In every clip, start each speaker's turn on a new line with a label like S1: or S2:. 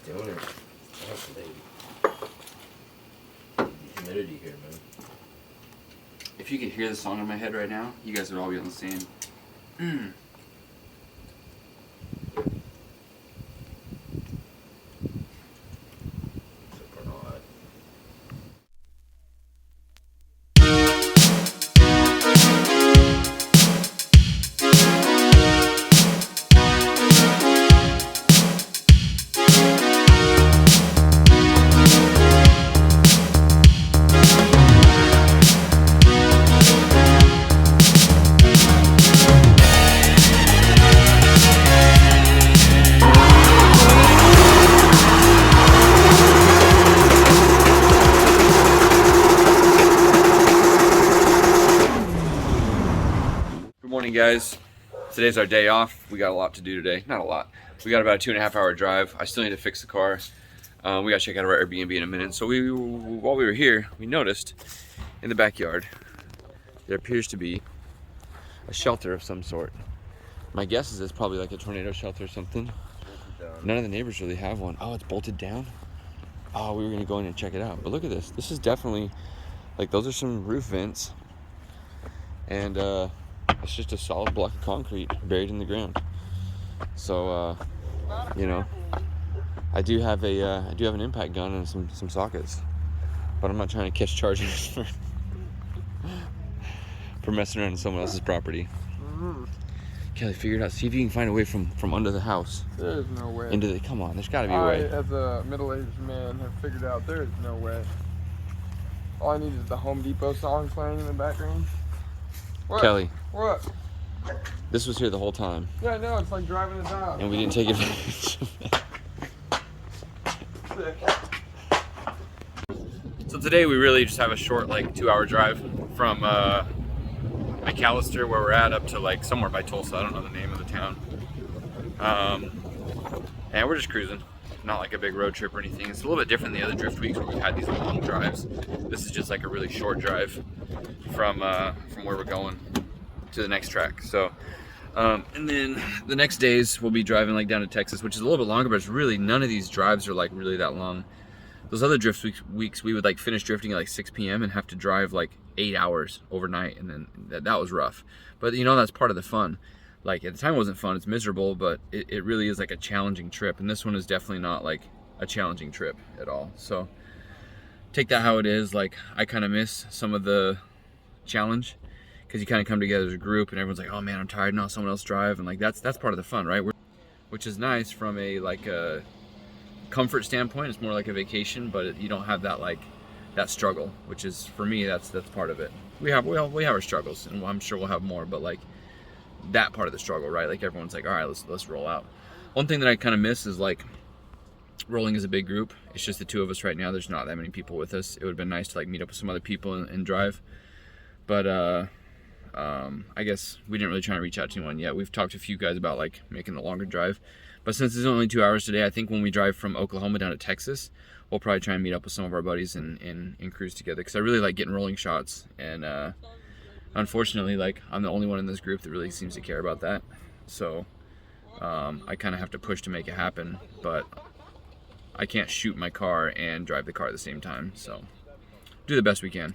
S1: doing it. That's late. Humidity here, man.
S2: If you could hear the song in my head right now, you guys would all be on the same.
S1: Super hot.
S2: Good morning, guys. Today's our day off. We got a lot to do today. Not a lot. We got about a 2.5 hour drive. I still need to fix the car. We got to check out our Airbnb in a minute. So while we were here, we noticed in the backyard there appears to be a shelter of some sort. My guess is it's probably like a tornado shelter or something. None of the neighbors really have one. Oh, it's bolted down. Oh, we were gonna go in and check it out. But look at this. This is definitely, like, those are some roof vents. And it's just a solid block of concrete buried in the ground. So, you know, I do have an impact gun and some sockets, but I'm not trying to catch charges for messing around on someone else's property. Kelly, figure it out. See if you can find a way from under the house.
S3: There's no way.
S2: Into the, come on, there's got to be a way.
S3: I, as a middle-aged man, have figured out there is no way. All I need is the Home Depot song playing in the background. What?
S2: Kelly,
S3: What?
S2: this was here the whole time,
S3: Yeah, I know. It's like driving a dog.
S2: and we didn't take advantage of it.
S3: Sick.
S2: So today we really just have a short, like, 2-hour drive from McAllister, where we're at, up to like somewhere by Tulsa. I don't know the name of the town. And we're just cruising. Not like a big road trip or anything. It's a little bit different than the other drift weeks where we've had these long drives. This is just like a really short drive from where we're going to the next track. So, and then the next days we'll be driving like down to Texas, which is a little bit longer, but it's really, none of these drives are like really that long. Those other drift weeks we would like finish drifting at like 6 p.m. and have to drive like 8 hours overnight, and then that was rough. But you know, that's part of the fun. Like, at the time it wasn't fun, it's miserable, but it really is like a challenging trip, and this one is definitely not like a challenging trip at all. So take that how it is. Like, I kind of miss some of the challenge, because you kind of come together as a group and everyone's like, oh man, I'm tired, now someone else drive, and like that's part of the fun, right? Which is nice from a like a comfort standpoint. It's more like a vacation, but you don't have that like that struggle, which is, for me, that's part of it. We have our struggles, and I'm sure we'll have more, but like that part of the struggle, right? Like, everyone's like, all right, let's roll out. One thing that I kind of miss is like rolling as a big group. It's just the two of us right now. There's not that many people with us. It would have been nice to like meet up with some other people and drive, but I guess we didn't really try to reach out to anyone yet. We've talked to a few guys about like making the longer drive, but since it's only 2 hours today, I think when we drive from Oklahoma down to Texas, we'll probably try and meet up with some of our buddies and cruise together, because I really like getting rolling shots, and unfortunately, like, I'm the only one in this group that really seems to care about that. So I kind of have to push to make it happen, but I can't shoot my car and drive the car at the same time, so do the best we can.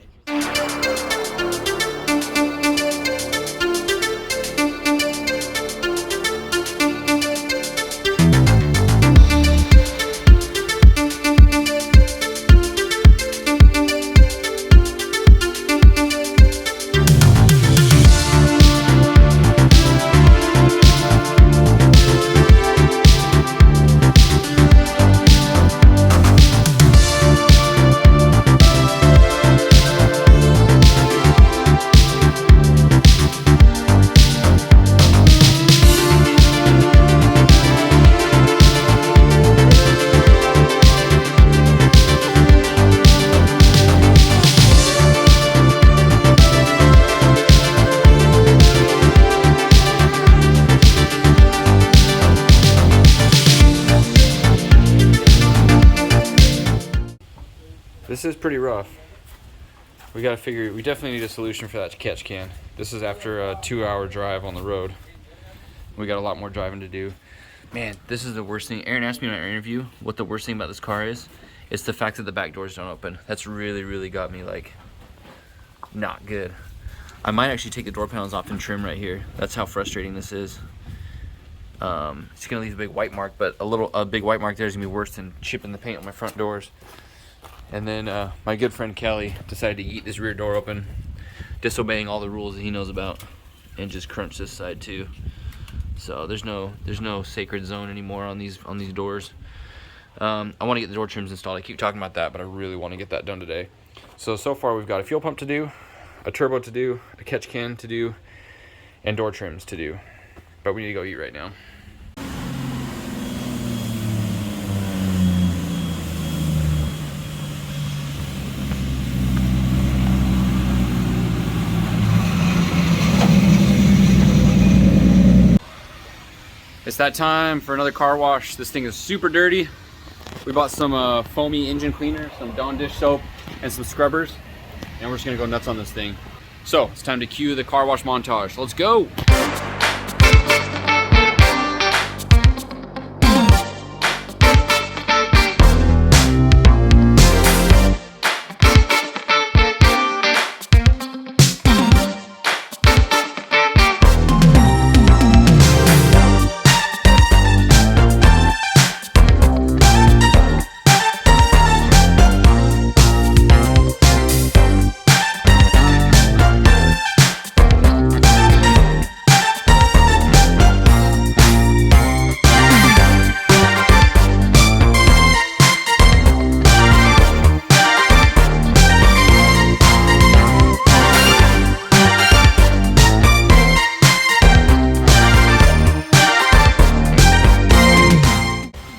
S2: This is pretty rough. We definitely need a solution for that catch can. This is after a 2-hour drive on the road. We got a lot more driving to do. Man, this is the worst thing. Aaron asked me in our interview what the worst thing about this car is. It's the fact that the back doors don't open. That's really got me like not good. I might actually take the door panels off and trim right here. That's how frustrating this is. It's gonna leave a big white mark, but a big white mark there is gonna be worse than chipping the paint on my front doors. And then my good friend Kelly decided to eat this rear door open, disobeying all the rules that he knows about, and just crunch this side too. So there's no sacred zone anymore on these doors. I want to get the door trims installed. I keep talking about that, but I really want to get that done today. So far we've got a fuel pump to do, a turbo to do, a catch can to do, and door trims to do. But we need to go eat right now. It's that time for another car wash. This thing is super dirty. We bought some foamy engine cleaner, some Dawn dish soap, and some scrubbers. And we're just gonna go nuts on this thing. So it's time to cue the car wash montage. Let's go.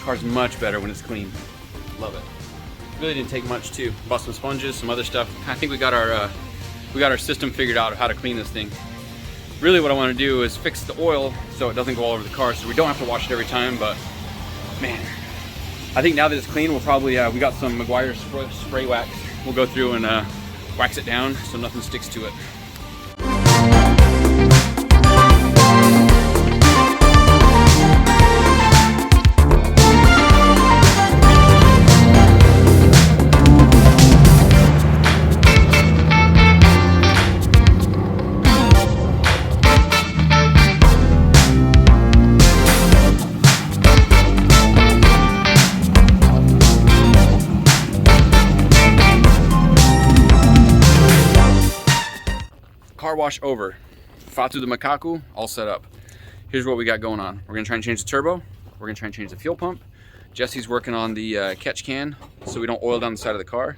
S2: Car's much better when it's clean. Love it. Really didn't take much too. Bought some sponges, some other stuff. I think we got our system figured out of how to clean this thing. Really what I want to do is fix the oil so it doesn't go all over the car, so we don't have to wash it every time. But man, I think now that it's clean, we'll probably we got some Meguiar spray wax. We'll go through and wax it down so nothing sticks to it. Car wash over. Fought through the Makaku, all set up. Here's what we got going on. We're gonna try and change the turbo. We're gonna try and change the fuel pump. Jesse's working on the catch can so we don't oil down the side of the car.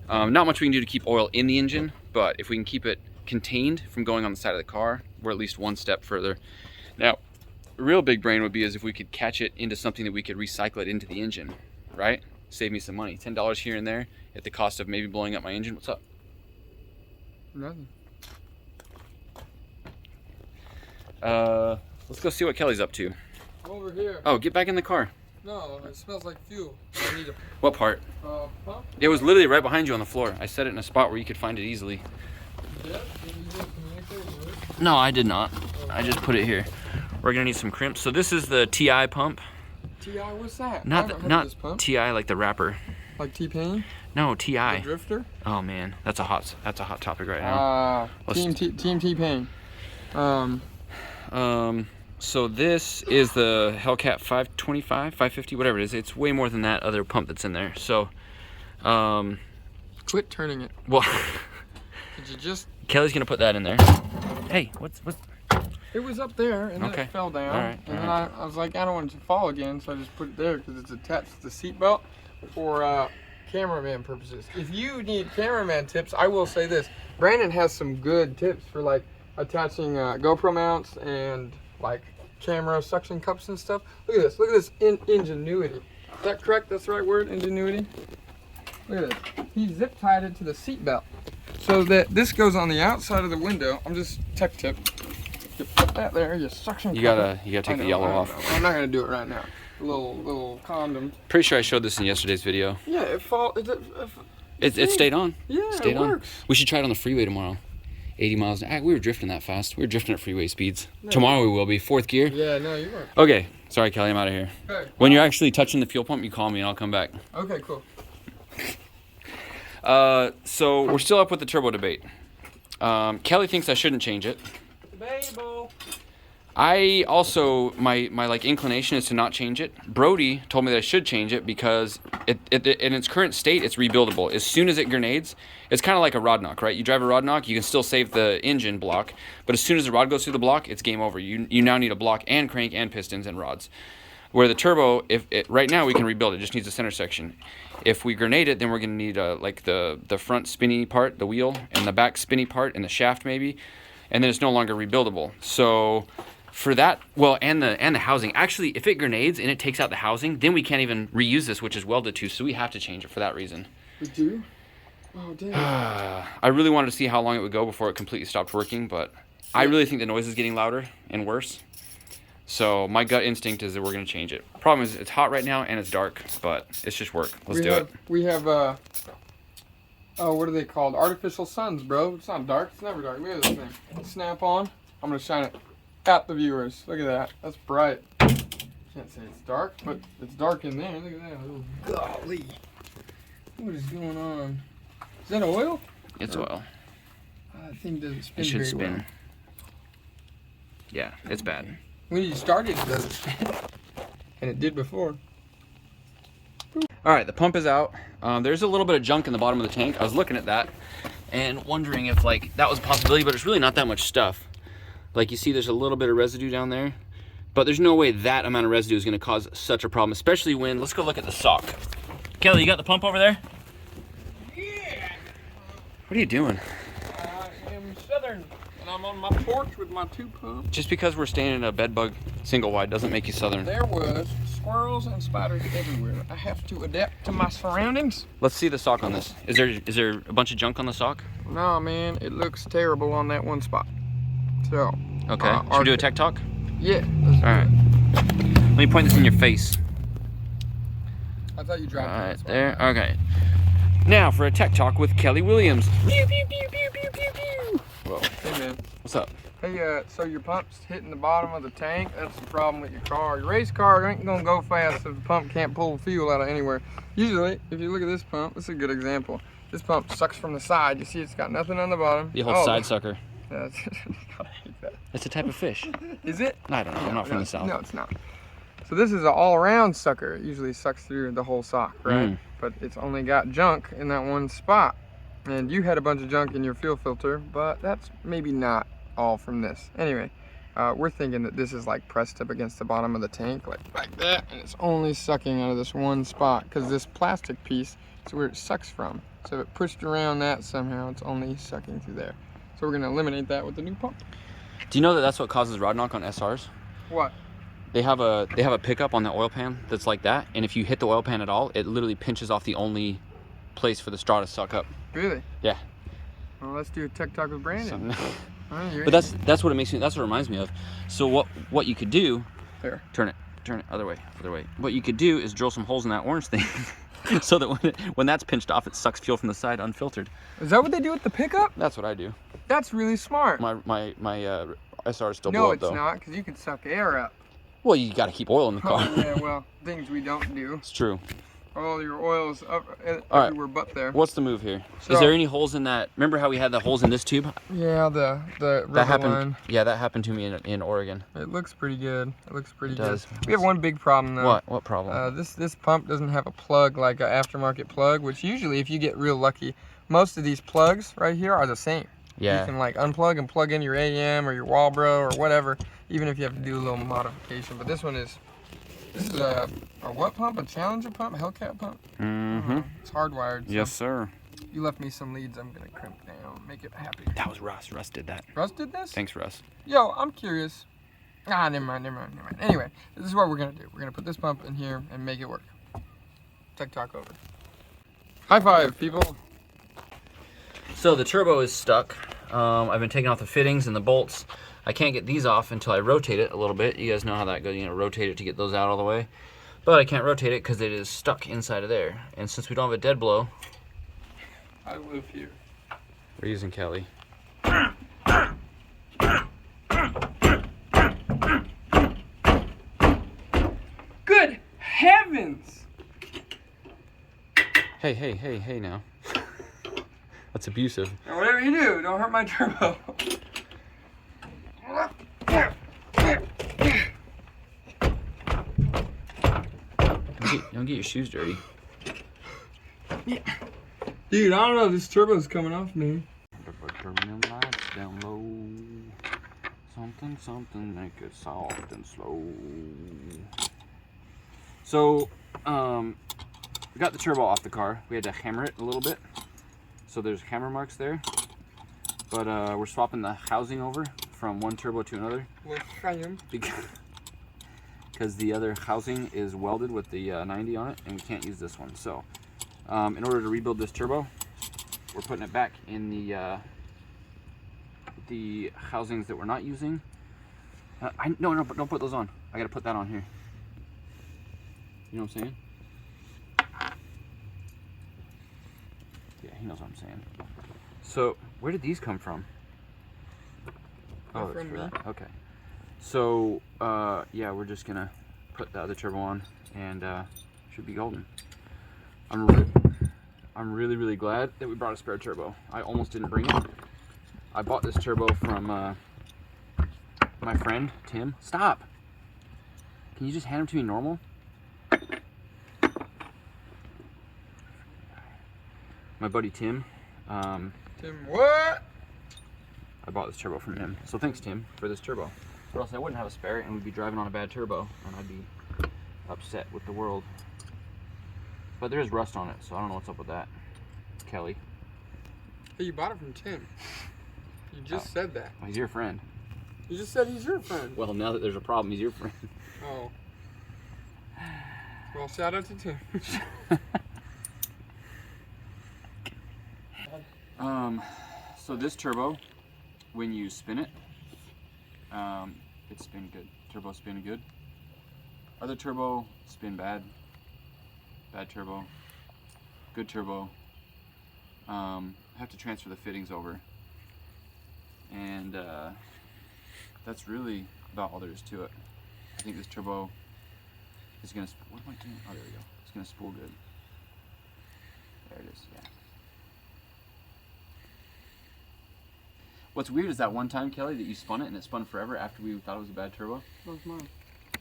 S2: Not much we can do to keep oil in the engine, but if we can keep it contained from going on the side of the car, we're at least one step further. Now, a real big brain would be is if we could catch it into something that we could recycle it into the engine, right? Save me some money. $10 here and there at the cost of maybe blowing up my engine. What's up?
S3: Nothing.
S2: Let's go see what Kelly's up to.
S3: Over here.
S2: Oh, get back in the car.
S3: No, it smells like fuel. I need a
S2: What part?
S3: pump.
S2: It was literally right behind you on the floor. I set it in a spot where you could find it easily.
S3: Yeah, did you just communicate with it?
S2: No, I did not. I just put it here. We're gonna need some crimps. So this is the TI pump.
S3: TI, what's that? I
S2: Not
S3: haven't heard of
S2: not
S3: this pump.
S2: TI like the rapper.
S3: Like T-Pain?
S2: No,
S3: The
S2: TI.
S3: Drifter?
S2: Oh man, that's a hot topic right now. Let's-
S3: Team T-Pain.
S2: So this is the Hellcat 525, 550, whatever it is. It's way more than that other pump that's in there. So,
S3: Quit turning it.
S2: well,
S3: Did you just?
S2: Kelly's gonna put that in there. Hey, what's?
S3: It was up there and then
S2: Okay.
S3: it fell down.
S2: All right,
S3: And
S2: all
S3: then I was like, I don't want it to fall again, so I just put it there because it's attached to the seat belt for cameraman purposes. If you need cameraman tips, I will say this: Brandon has some good tips for like attaching GoPro mounts and like camera suction cups and stuff. Look at this. Look at this ingenuity. Is that correct? That's the right word, ingenuity. Look at this. He zip tied it to the seat belt so that this goes on the outside of the window. I'm just tech tip. You put that there. You suction.
S2: You
S3: cup
S2: gotta
S3: it.
S2: take the yellow off.
S3: I'm not gonna do it right now. A little condom.
S2: Pretty sure I showed this in yesterday's video.
S3: Yeah,
S2: It stayed on.
S3: Yeah,
S2: Stayed
S3: it
S2: on.
S3: works.
S2: We should try it on the freeway tomorrow. 80 miles an hour. We were drifting that fast. We were drifting at freeway speeds.
S3: No.
S2: Tomorrow we will be. Fourth gear.
S3: Yeah, no, you weren't.
S2: Okay, Sorry, Kelly, I'm out of here.
S3: Okay.
S2: When you're actually touching the fuel pump, you call me and I'll come back.
S3: Okay, cool.
S2: So we're still up with the turbo debate. Kelly thinks I shouldn't change it.
S3: Debatable.
S2: I also, my like inclination is to not change it. Brody told me that I should change it because in its current state, it's rebuildable. As soon as it grenades, it's kind of like a rod knock, right? You drive a rod knock, you can still save the engine block, but as soon as the rod goes through the block, it's game over. You now need a block and crank and pistons and rods. Where the turbo, right now we can rebuild it, just needs a center section. If we grenade it, then we're gonna need like the front spinny part, the wheel, and the back spinny part, and the shaft maybe, and then it's no longer rebuildable. So for that, well, and the housing. Actually, if it grenades and it takes out the housing, then we can't even reuse this, which is welded to, so we have to change it for that reason.
S3: We do? Oh, damn.
S2: I really wanted to see how long it would go before it completely stopped working, but I really think the noise is getting louder and worse. So my gut instinct is that we're going to change it. Problem is, it's hot right now and it's dark, but it's just work. Let's do it.
S3: We have, oh, what are they called? Artificial suns, bro. It's not dark. It's never dark. Look at this thing. Snap on. I'm going to shine it at the viewers. Look at that. That's bright. Can't say it's dark, but it's dark in there. Look at that. Oh, golly. What is going on? Is that oil?
S2: It's oil.
S3: That thing doesn't spin
S2: It should
S3: very
S2: spin.
S3: well.
S2: Yeah, it's bad.
S3: When you start it, it doesn't spin. And it did before.
S2: All right, the pump is out. There's a little bit of junk in the bottom of the tank. I was looking at that and wondering if like that was a possibility, but it's really not that much stuff. Like you see, there's a little bit of residue down there, but there's no way that amount of residue is going to cause such a problem, especially when, let's go look at the sock. Kelly, you got the pump over there?
S3: Yeah.
S2: What are you doing?
S3: I am southern, and I'm on my porch with my 2 pumps.
S2: Just because we're staying in a bed bug single wide doesn't make you southern.
S3: There was squirrels and spiders everywhere. I have to adapt to my surroundings.
S2: Let's see the sock on this. Is there a bunch of junk on the sock?
S3: No, man, it looks terrible on that one spot. So.
S2: Okay. Should we do a tech talk?
S3: Yeah.
S2: All right. Let me point this in your face.
S3: I thought you dropped it.
S2: All right, there. Okay. Now for a tech talk with Kelly Williams. Pew, pew, pew, pew, pew, pew, pew. Whoa.
S3: Hey, man.
S2: What's up?
S3: Hey, so your pump's hitting the bottom of the tank. That's the problem with your car. Your race car ain't gonna go fast if the pump can't pull fuel out of anywhere. Usually, if you look at this pump, this is a good example. This pump sucks from the side. You see it's got nothing on the bottom.
S2: The whole side sucker.
S3: Yeah, I hate that.
S2: It's a type of fish.
S3: Is it?
S2: I don't know. I'm not from the south.
S3: No, it's not. So this is an all-around sucker. It usually sucks through the whole sock, right?
S2: Mm.
S3: But it's only got junk in that one spot. And you had a bunch of junk in your fuel filter, but that's maybe not all from this. Anyway, we're thinking that this is like pressed up against the bottom of the tank, like that, and it's only sucking out of this one spot because this plastic piece is where it sucks from. So if it pushed around that somehow, it's only sucking through there. So we're gonna eliminate that with the new pump.
S2: Do you know that that's what causes rod knock on SRs?
S3: What?
S2: They have a pickup on the oil pan that's like that, and if you hit the oil pan at all, it literally pinches off the only place for the straw to suck up.
S3: Really?
S2: Yeah.
S3: Well, let's do a tech talk with Brandon.
S2: So,
S3: Right,
S2: but that's what it makes me. That's what it reminds me of. So what you could do?
S3: there.
S2: Turn it other way. What you could do is drill some holes in that orange thing, so that when that's pinched off, it sucks fuel from the side unfiltered.
S3: Is that what they do with the pickup?
S2: That's what I do.
S3: That's really smart.
S2: My SRs still
S3: No,
S2: blow up
S3: it's
S2: though.
S3: not, because you can suck air up.
S2: Well, you got to keep oil in the car.
S3: Oh, yeah, well, things we don't do.
S2: It's true.
S3: All your oil's up
S2: All right.
S3: everywhere but there.
S2: What's the move here?
S3: So-
S2: Is there any holes in that? Remember how we had the holes in this tube?
S3: Yeah, the rubber
S2: That happened.
S3: line.
S2: Yeah, that happened to me in Oregon.
S3: It looks pretty good. It looks pretty
S2: It
S3: good.
S2: does.
S3: We have one big problem though.
S2: What problem?
S3: This pump doesn't have a plug like an aftermarket plug, which usually, if you get real lucky, most of these plugs right here are the same.
S2: Yeah.
S3: You can like unplug and plug in your AM or your Walbro or whatever, even if you have to do a little modification. But this is a what pump? A Challenger pump? A Hellcat pump?
S2: Mm-hmm.
S3: It's hardwired. So
S2: Yes, sir.
S3: you left me some leads. I'm gonna crimp down, make it happy.
S2: That was Russ. Russ did that.
S3: Russ did this?
S2: Thanks, Russ.
S3: Yo, I'm curious. Ah, never mind. Anyway, this is what we're gonna do. We're gonna put this pump in here and make it work. Tech talk over. High five, people.
S2: So the turbo is stuck. I've been taking off the fittings and the bolts. I can't get these off until I rotate it a little bit. You guys know how that goes, rotate it to get those out all the way. But I can't rotate it because it is stuck inside of there. And since we don't have a dead blow,
S3: I live here.
S2: we're using Kelly. Hey now. That's abusive.
S3: Whatever you do, don't hurt my turbo.
S2: Don't get your shoes dirty.
S3: Dude, I don't know, this turbo's coming off me.
S2: Turn them lights down low. Something, make it soft and slow. So, we got the turbo off the car. We had to hammer it a little bit. So there's hammer marks there. But we're swapping the housing over from one turbo to another. Because the other housing is welded with the 90 on it, and we can't use this one. So, in order to rebuild this turbo, we're putting it back in the housings that we're not using. No, don't put those on. I gotta put that on here. You know what I'm saying? Yeah, he knows what I'm saying. So, where did these come from? Oh, that's for that. Okay. So, yeah, we're just gonna put the other turbo on, and should be golden. I'm really glad that we brought a spare turbo. I almost didn't bring it. I bought this turbo from my friend Tim. Stop! Can you just hand him to me normal? My buddy Tim.
S3: Tim, what?
S2: I bought this turbo from him. So thanks, Tim, for this turbo. Or else I wouldn't have a spare, and we'd be driving on a bad turbo, and I'd be upset with the world. But there is rust on it, so I don't know what's up with that. Kelly.
S3: Hey, you bought it from Tim. You just said that.
S2: Well, he's your friend.
S3: You just said he's your friend.
S2: Well, now that there's a problem, he's your friend.
S3: Oh. Well, shout out to Tim.
S2: So this turbo, when you spin it, it spin good. Turbo spin good. Other turbo spin bad. Bad turbo. Good turbo. I have to transfer the fittings over, and that's really about all there is to it. I think this turbo is gonna. What am I doing? Oh, there we go. It's gonna spool good. There it is. Yeah. What's weird is that one time, Kelly, that you spun it and it spun forever after we thought it was a bad turbo.
S3: That was mine.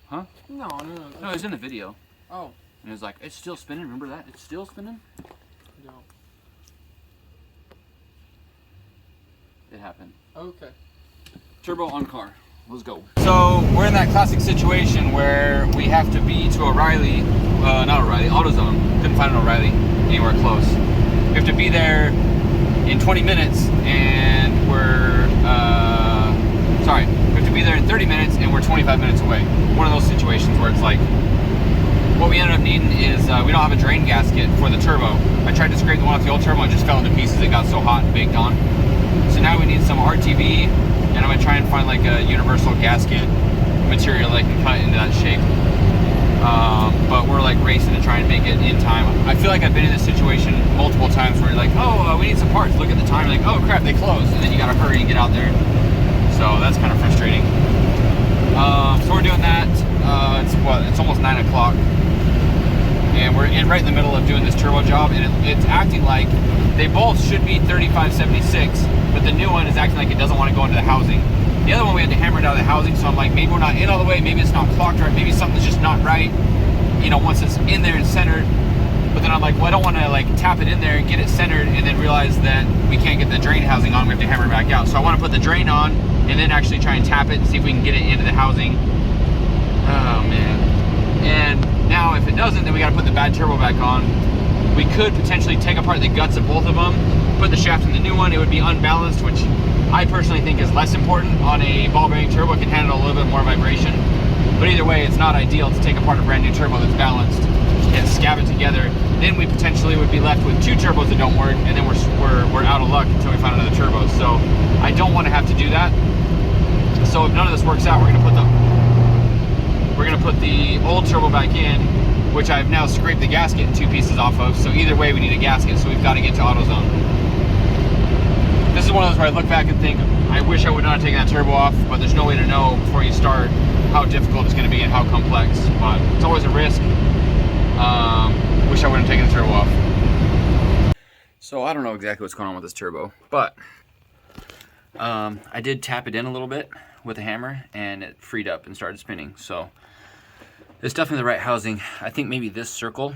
S2: Huh?
S3: No.
S2: No, it was in the video.
S3: Oh.
S2: And it was like, it's still spinning. Remember that? It's still spinning?
S3: No.
S2: It happened.
S3: Okay.
S2: Turbo on car. Let's go. So we're in that classic situation where we have to be to O'Reilly, not O'Reilly, AutoZone. Couldn't find an O'Reilly anywhere close. We have to be there in 20 minutes, and we're, sorry, we have to be there in 30 minutes, and we're 25 minutes away. One of those situations where it's like, what we ended up needing is, we don't have a drain gasket for the turbo. I tried to scrape the one off the old turbo and it just fell into pieces. It got so hot and baked on. So now we need some RTV, and I'm gonna try and find like a universal gasket material that can cut into that shape. But we're like racing to try and make it in time. I feel like I've been in this situation multiple times where you're like, oh, we need some parts. Look at the time, like, oh crap, they closed, and then you gotta hurry and get out there. So that's kind of frustrating. So we're doing that. It's almost 9 o'clock, and we're right in the middle of doing this turbo job, and it's acting like they both should be 3576, but the new one is acting like it doesn't want to go into the housing. The other one we had to hammer it out of the housing, so I'm like, maybe we're not in all the way, maybe it's not clocked right, maybe something's just not right, you know, once it's in there and centered. But then I'm like, well, I don't want to like tap it in there and get it centered and then realize that we can't get the drain housing on, we have to hammer it back out. So I want to put the drain on and then actually try and tap it and see if we can get it into the housing. Oh man. And now if it doesn't, then we got to put the bad turbo back on. We could potentially take apart the guts of both of them, put the shaft in the new one. It would be unbalanced, which I personally think is less important. On a ball bearing turbo, it can handle a little bit more vibration. But either way, it's not ideal to take apart a brand new turbo that's balanced and scab it together. Then we potentially would be left with two turbos that don't work, and then we're out of luck until we find another turbo. So I don't want to have to do that. So if none of this works out, we're gonna put the old turbo back in, which I've now scraped the gasket in two pieces off of. So either way, we need a gasket, so we've got to get to AutoZone. This is one of those where I look back and think, I wish I would not have taken that turbo off, but there's no way to know before you start how difficult it's going to be and how complex. But it's always a risk. Wish I wouldn't have taken the turbo off. So I don't know exactly what's going on with this turbo, but I did tap it in a little bit with a hammer and it freed up and started spinning. So it's definitely the right housing. I think maybe this circle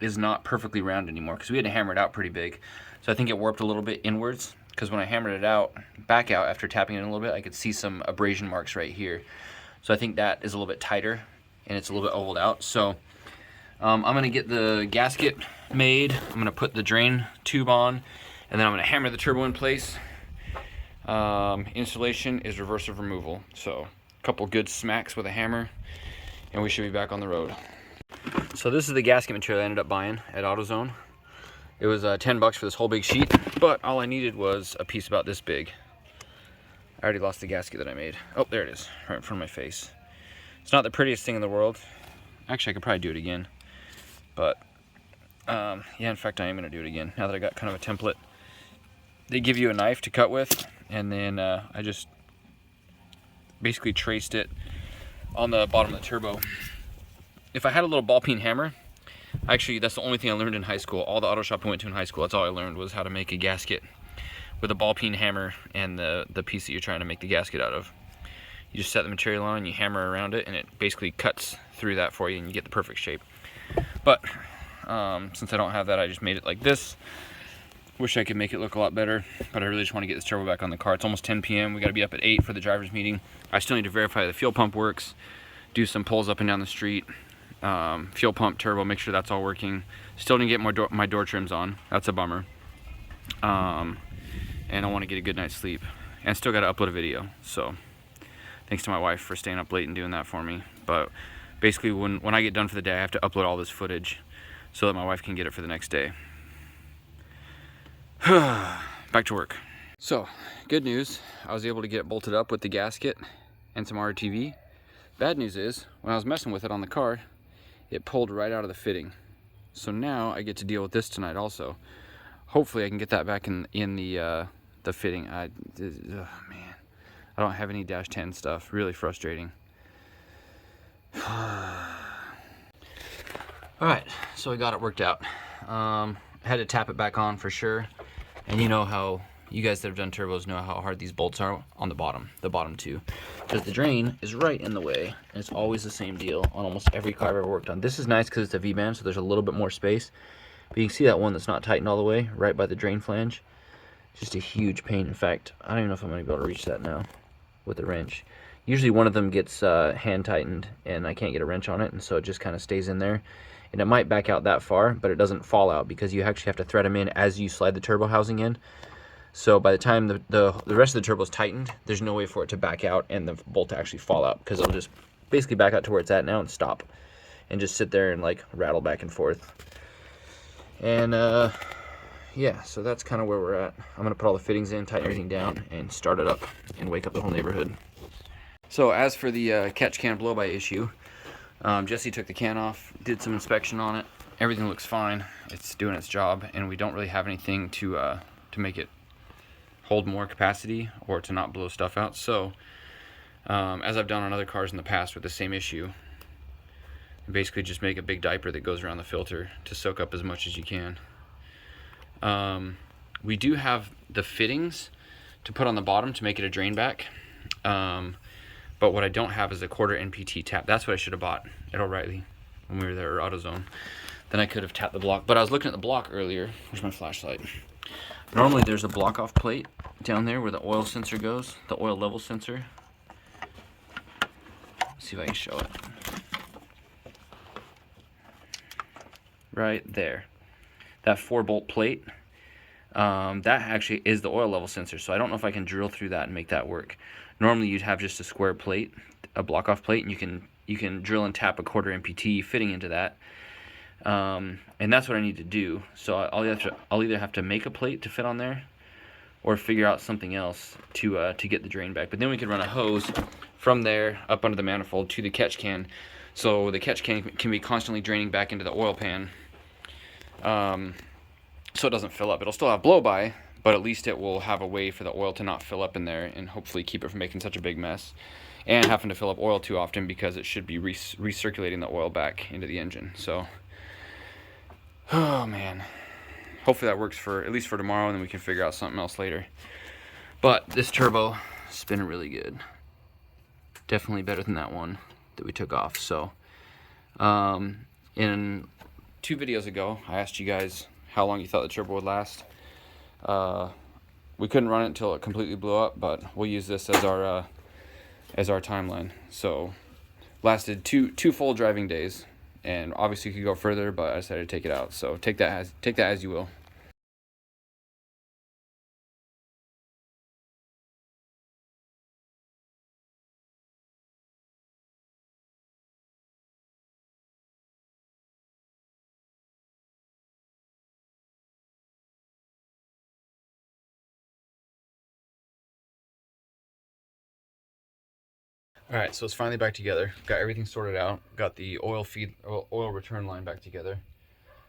S2: is not perfectly round anymore because we had to hammer it out pretty big. So I think it warped a little bit inwards because when I hammered it out, back out after tapping it in a little bit, I could see some abrasion marks right here. So I think that is a little bit tighter and it's a little bit ovaled out. So I'm gonna get the gasket made. I'm gonna put the drain tube on and then I'm gonna hammer the turbo in place. Installation is reversive removal. So a couple good smacks with a hammer and we should be back on the road. So this is the gasket material I ended up buying at AutoZone. It was 10 bucks for this whole big sheet, but all I needed was a piece about this big. I already lost the gasket that I made. Oh, there it is, right in front of my face. It's not the prettiest thing in the world. Actually, I could probably do it again. But, yeah, in fact, I am gonna do it again, now that I got kind of a template. They give you a knife to cut with, and then I just basically traced it on the bottom of the turbo. If I had a little ball peen hammer, actually that's the only thing I learned in high school. All the auto shop I went to in high school, that's all I learned was how to make a gasket with a ball peen hammer and the piece that you're trying to make the gasket out of. You just set the material on and you hammer around it and it basically cuts through that for you and you get the perfect shape. But since I don't have that, I just made it like this. Wish I could make it look a lot better, but I really just want to get this turbo back on the car. It's almost 10 p.m. We got to be up at 8 for the driver's meeting. I still need to verify the fuel pump works, do some pulls up and down the street, fuel pump, turbo, make sure that's all working. Still didn't get my door trims on. That's a bummer. And I want to get a good night's sleep. And still got to upload a video. So thanks to my wife for staying up late and doing that for me. But basically when I get done for the day, I have to upload all this footage so that my wife can get it for the next day. Back to work. So, good news, I was able to get it bolted up with the gasket and some RTV. Bad news is, when I was messing with it on the car, it pulled right out of the fitting. So now I get to deal with this tonight also. Hopefully I can get that back in the fitting. Man, I don't have any dash 10 stuff. Really frustrating. Alright, so I got it worked out. I had to tap it back on for sure. And you know how, you guys that have done turbos know how hard these bolts are on the bottom two. Because the drain is right in the way. And it's always the same deal on almost every car I've ever worked on. This is nice because it's a V-band, so there's a little bit more space. But you can see that one that's not tightened all the way, right by the drain flange. Just a huge pain. In fact, I don't even know if I'm going to be able to reach that now with a wrench. Usually one of them gets hand tightened and I can't get a wrench on it, and so it just kind of stays in there. And it might back out that far, but it doesn't fall out because you actually have to thread them in as you slide the turbo housing in. So by the time the rest of the turbo is tightened, there's no way for it to back out and the bolt to actually fall out, because it'll just basically back out to where it's at now and stop and just sit there and like rattle back and forth. And yeah, so that's kind of where we're at. I'm gonna put all the fittings in, tighten everything down, and start it up and wake up the whole neighborhood. So as for the catch can blow-by issue, Jesse took the can off, did some inspection on it. Everything looks fine. It's doing its job, and we don't really have anything to make it hold more capacity or to not blow stuff out. So, as I've done on other cars in the past with the same issue, basically just make a big diaper that goes around the filter to soak up as much as you can. We do have the fittings to put on the bottom to make it a drain back. But what I don't have is a 1/4 NPT tap. That's what I should have bought at O'Reilly when we were there, or AutoZone. Then I could have tapped the block. But I was looking at the block earlier. Where's my flashlight? Normally there's a block off plate down there where the oil sensor goes, the oil level sensor. Let's see if I can show it. Right there. That 4-bolt plate, that actually is the oil level sensor. So I don't know if I can drill through that and make that work. Normally you'd have just a square plate, a block off plate, and you can drill and tap a 1/4 NPT fitting into that. And that's what I need to do. So I'll either have to make a plate to fit on there, or figure out something else to get the drain back. But then we could run a hose from there up under the manifold to the catch can, so the catch can be constantly draining back into the oil pan, so it doesn't fill up. It'll still have blow-by, but at least it will have a way for the oil to not fill up in there, and hopefully keep it from making such a big mess and having to fill up oil too often, because it should be recirculating the oil back into the engine. So, oh man, hopefully that works for at least for tomorrow, and then we can figure out something else later. But this turbo is spinning really good. Definitely better than that one that we took off. So in 2 videos ago, I asked you guys how long you thought the turbo would last. We couldn't run it until it completely blew up, but we'll use this as our timeline. So lasted two full driving days, and obviously could go further, but I decided to take it out. So take that as you will. All right, so it's finally back together. Got everything sorted out. Got the oil return line back together.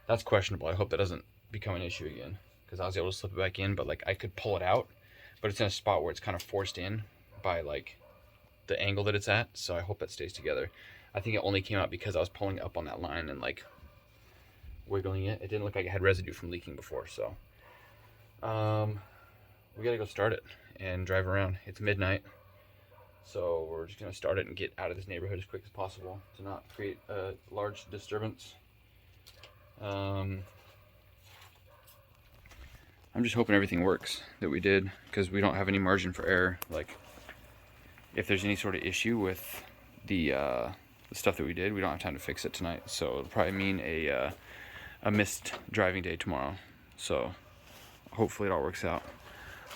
S2: That's questionable. I hope that doesn't become an issue again, because I was able to slip it back in, but like I could pull it out, but it's in a spot where it's kind of forced in by like the angle that it's at. So I hope that stays together. I think it only came out because I was pulling it up on that line and like wiggling it. It didn't look like it had residue from leaking before. So we gotta go start it and drive around. It's midnight. So we're just gonna start it and get out of this neighborhood as quick as possible to not create a large disturbance. I'm just hoping everything works that we did, because we don't have any margin for error. Like, if there's any sort of issue with the stuff that we did, we don't have time to fix it tonight. So it'll probably mean a missed driving day tomorrow. So hopefully it all works out.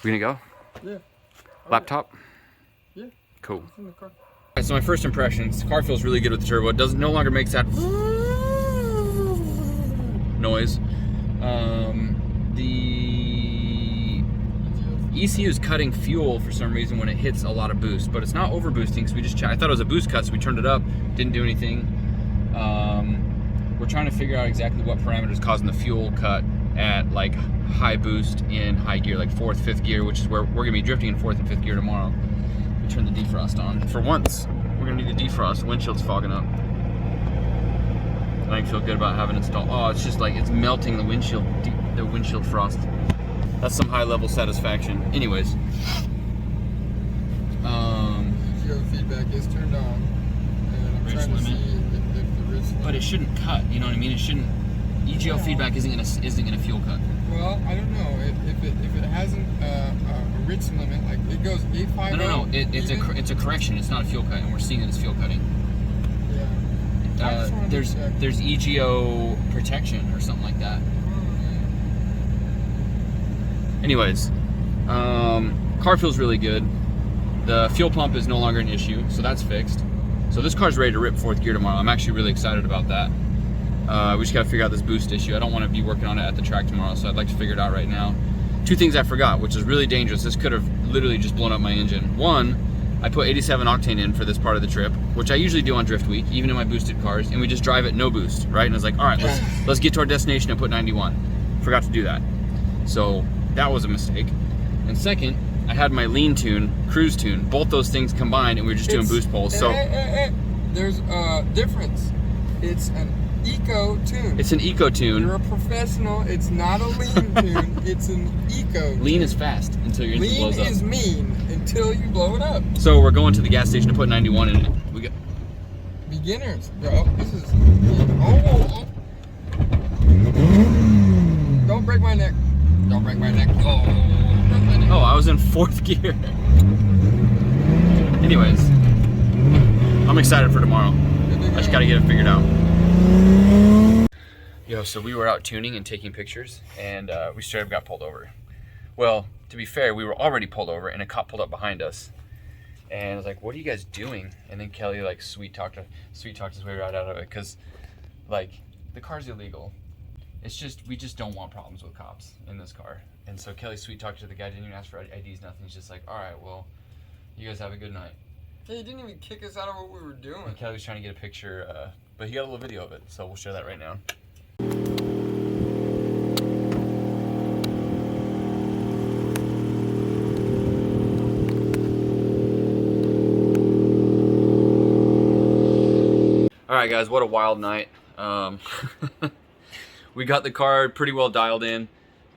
S2: We gonna go?
S3: Yeah.
S2: Laptop?
S3: Yeah.
S2: Cool.
S3: It's in the car.
S2: All right, so my first impressions, the car feels really good with the turbo. It no longer makes that noise. The ECU is cutting fuel for some reason when it hits a lot of boost, but it's not over boosting, because we just checked. I thought it was a boost cut, so we turned it up, didn't do anything. We're trying to figure out exactly what parameter is causing the fuel cut at like high boost in high gear, like 4th, 5th gear, which is where we're gonna be drifting in 4th and 5th gear tomorrow. We turn the defrost on. For once, we're gonna need the defrost. Windshield's fogging up. I feel good about having it installed. Oh, it's just like it's melting the windshield frost. That's some high level satisfaction. Anyways,
S3: EGO feedback is turned on, and I'm trying to see if the ridge limit.
S2: but it shouldn't cut. You know what I mean? It shouldn't. EGO feedback isn't gonna fuel cut.
S3: Well, I don't know if it hasn't a ridge limit, like it goes 850.
S2: No. It's a correction. It's not a fuel cut, and we're seeing it as fuel cutting.
S3: Yeah.
S2: There's EGO protection or something like that. Anyways, car feels really good. The fuel pump is no longer an issue, so that's fixed. So this car's ready to rip 4th gear tomorrow. I'm actually really excited about that. We just gotta figure out this boost issue. I don't want to be working on it at the track tomorrow, so I'd like to figure it out right now. 2 things I forgot, which is really dangerous. This could have literally just blown up my engine. One, I put 87 octane in for this part of the trip, which I usually do on drift week, even in my boosted cars, and we just drive it no boost, right? And I was like, all right, let's get to our destination and put 91. Forgot to do that. So that was a mistake. And second, I had my lean tune, cruise tune, both those things combined, and we were just doing boost pulls. So
S3: there's a difference. It's an eco tune.
S2: It's an eco tune.
S3: You're a professional. It's not a lean tune. It's an eco tune.
S2: Lean is fast until your engine blows up.
S3: Lean is mean until you blow it up.
S2: So we're going to the gas station to put 91 in it. We got
S3: beginners, bro. This is oh. Don't break my neck. Don't break my neck. Oh, broke my neck.
S2: Oh, I was in 4th gear. Anyways, I'm excited for tomorrow. I just gotta get it figured out. Yo, so we were out tuning and taking pictures, and we straight up got pulled over. Well, to be fair, we were already pulled over, and a cop pulled up behind us. And I was like, "What are you guys doing?" And then Kelly like sweet talked his way right out of it, because like the car's illegal. It's just we just don't want problems with cops in this car. And so Kelly sweet talked to the guy, didn't even ask for IDs, nothing. He's just like, "All right, well, you guys have a good night."
S3: Hey, he didn't even kick us out of what we were doing.
S2: And Kelly was trying to get a picture, but he got a little video of it, so we'll share that right now. All right, guys, what a wild night. We got the car pretty well dialed in.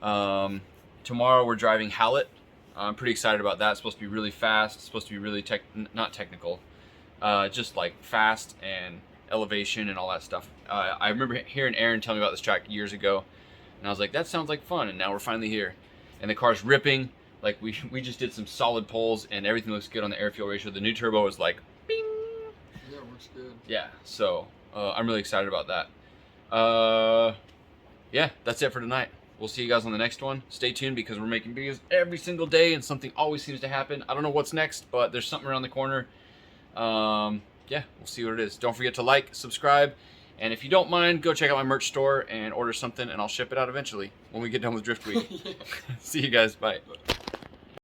S2: Tomorrow we're driving Hallett. I'm pretty excited about that. It's supposed to be really fast. It's supposed to be really not technical, just like fast and elevation and all that stuff. I remember hearing Aaron tell me about this track years ago, and I was like, that sounds like fun. And now we're finally here, and the car's ripping. Like we just did some solid pulls, and everything looks good on the air-fuel ratio. The new turbo is like, bing.
S3: Yeah, it works good.
S2: Yeah, so I'm really excited about that. Yeah, that's it for tonight. We'll see you guys on the next one. Stay tuned because we're making videos every single day and something always seems to happen. I don't know what's next, but there's something around the corner. Yeah, we'll see what it is. Don't forget to like, subscribe, and if you don't mind, go check out my merch store and order something, and I'll ship it out eventually when we get done with Drift Week.
S3: Yeah.
S2: See you guys. Bye.